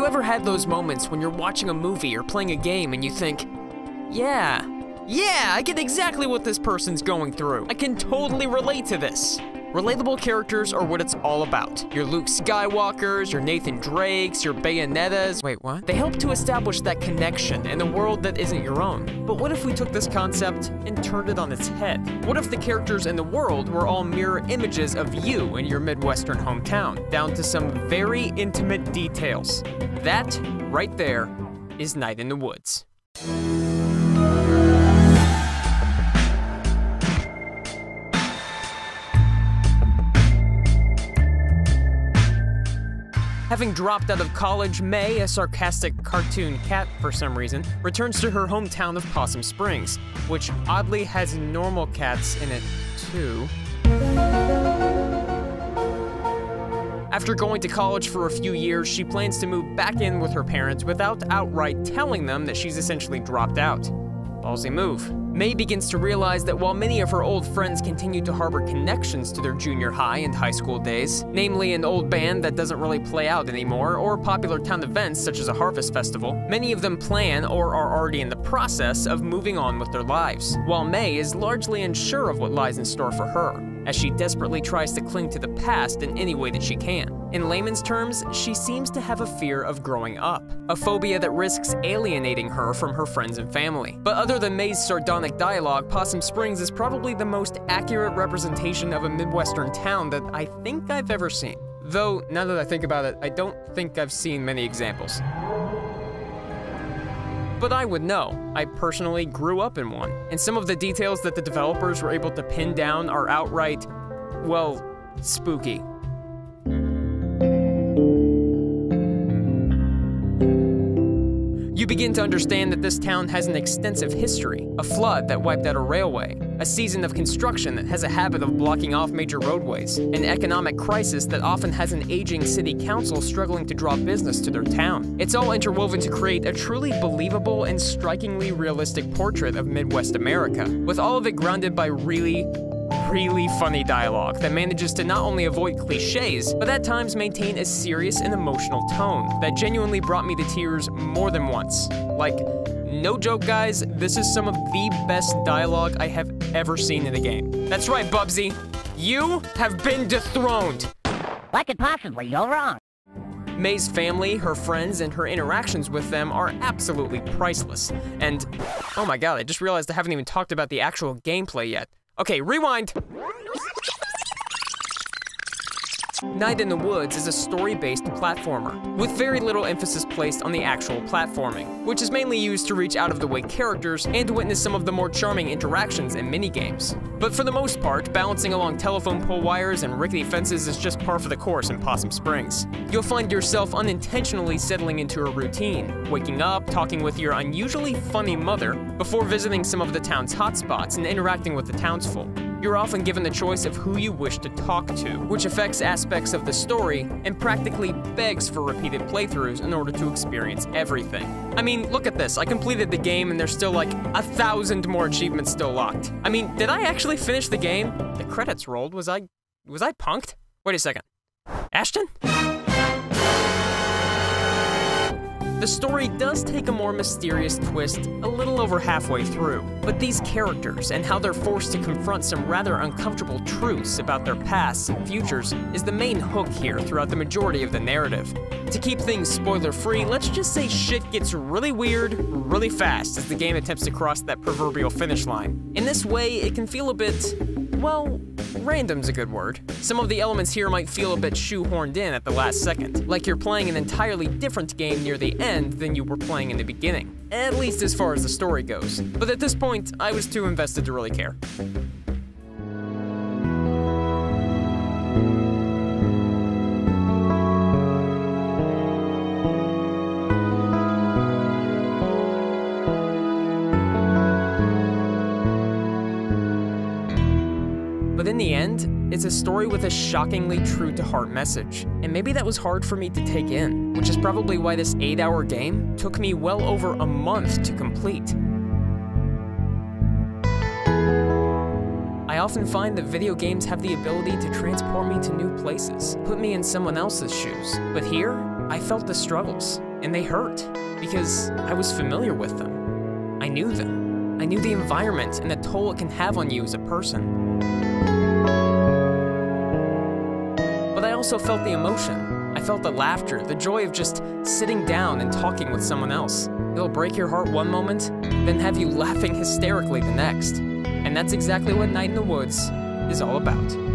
ever had those moments when you're watching a movie or playing a game and you think, yeah, I get exactly what this person's going through. I can totally relate to this. Relatable characters are what it's all about. Your Luke Skywalkers, your Nathan Drakes, your Bayonettas. Wait, what? They help to establish that connection in a world that isn't your own. But what if we took this concept and turned it on its head? What if the characters in the world were all mirror images of you in your Midwestern hometown, down to some very intimate details? That, right there, is Night in the Woods. Having dropped out of college, May, a sarcastic cartoon cat for some reason, returns to her hometown of Possum Springs, which oddly has normal cats in it too. After going to college for a few years, she plans to move back in with her parents without outright telling them that she's essentially dropped out. Ballsy move. May begins to realize that while many of her old friends continue to harbor connections to their junior high and high school days, namely an old band that doesn't really play out anymore, or popular town events such as a harvest festival, many of them plan or are already in the process of moving on with their lives, while May is largely unsure of what lies in store for her, as she desperately tries to cling to the past in any way that she can. In layman's terms, she seems to have a fear of growing up, a phobia that risks alienating her from her friends and family. But other than May's sardonic dialogue, Possum Springs is probably the most accurate representation of a Midwestern town that I think I've ever seen. Though, now that I think about it, I don't think I've seen many examples. But I would know. I personally grew up in one, and some of the details that the developers were able to pin down are outright, well, spooky. You begin to understand that this town has an extensive history, a flood that wiped out a railway, a season of construction that has a habit of blocking off major roadways, an economic crisis that often has an aging city council struggling to draw business to their town. It's all interwoven to create a truly believable and strikingly realistic portrait of Midwest America, with all of it grounded by really funny dialogue that manages to not only avoid cliches, but at times maintain a serious and emotional tone that genuinely brought me to tears more than once. Like, no joke guys, this is some of the best dialogue I have ever seen in a game. That's right, Bubsy, you have been dethroned. What could possibly go wrong? May's family, her friends, and her interactions with them are absolutely priceless. And, oh my god, I just realized I haven't even talked about the actual gameplay yet. Okay, rewind! Night in the Woods is a story-based platformer, with very little emphasis placed on the actual platforming, which is mainly used to reach out-of-the-way characters and witness some of the more charming interactions and minigames. But for the most part, balancing along telephone pole wires and rickety fences is just par for the course in Possum Springs. You'll find yourself unintentionally settling into a routine, waking up, talking with your unusually funny mother, before visiting some of the town's hotspots and interacting with the townsfolk. You're often given the choice of who you wish to talk to, which affects aspects of the story and practically begs for repeated playthroughs in order to experience everything. I mean, look at this. I completed the game and there's still like 1,000 more achievements still locked. I mean, did I actually finish the game? The credits rolled. Was I punked? Wait a second. Ashton? The story does take a more mysterious twist a little over halfway through, but these characters and how they're forced to confront some rather uncomfortable truths about their pasts and futures is the main hook here throughout the majority of the narrative. To keep things spoiler-free, let's just say shit gets really weird really fast as the game attempts to cross that proverbial finish line. In this way, it can feel a bit, well, random's a good word. Some of the elements here might feel a bit shoehorned in at the last second, like you're playing an entirely different game near the end than you were playing in the beginning, at least as far as the story goes. But at this point, I was too invested to really care. But in the end, it's a story with a shockingly true-to-heart message, and maybe that was hard for me to take in, which is probably why this 8-hour game took me well over a month to complete. I often find that video games have the ability to transport me to new places, put me in someone else's shoes, but here, I felt the struggles. and they hurt because I was familiar with them. I knew them. I knew the environment and the toll it can have on you as a person. But I also felt the emotion. I felt the laughter, the joy of just sitting down and talking with someone else. It'll break your heart one moment, then have you laughing hysterically the next. And that's exactly what Night in the Woods is all about.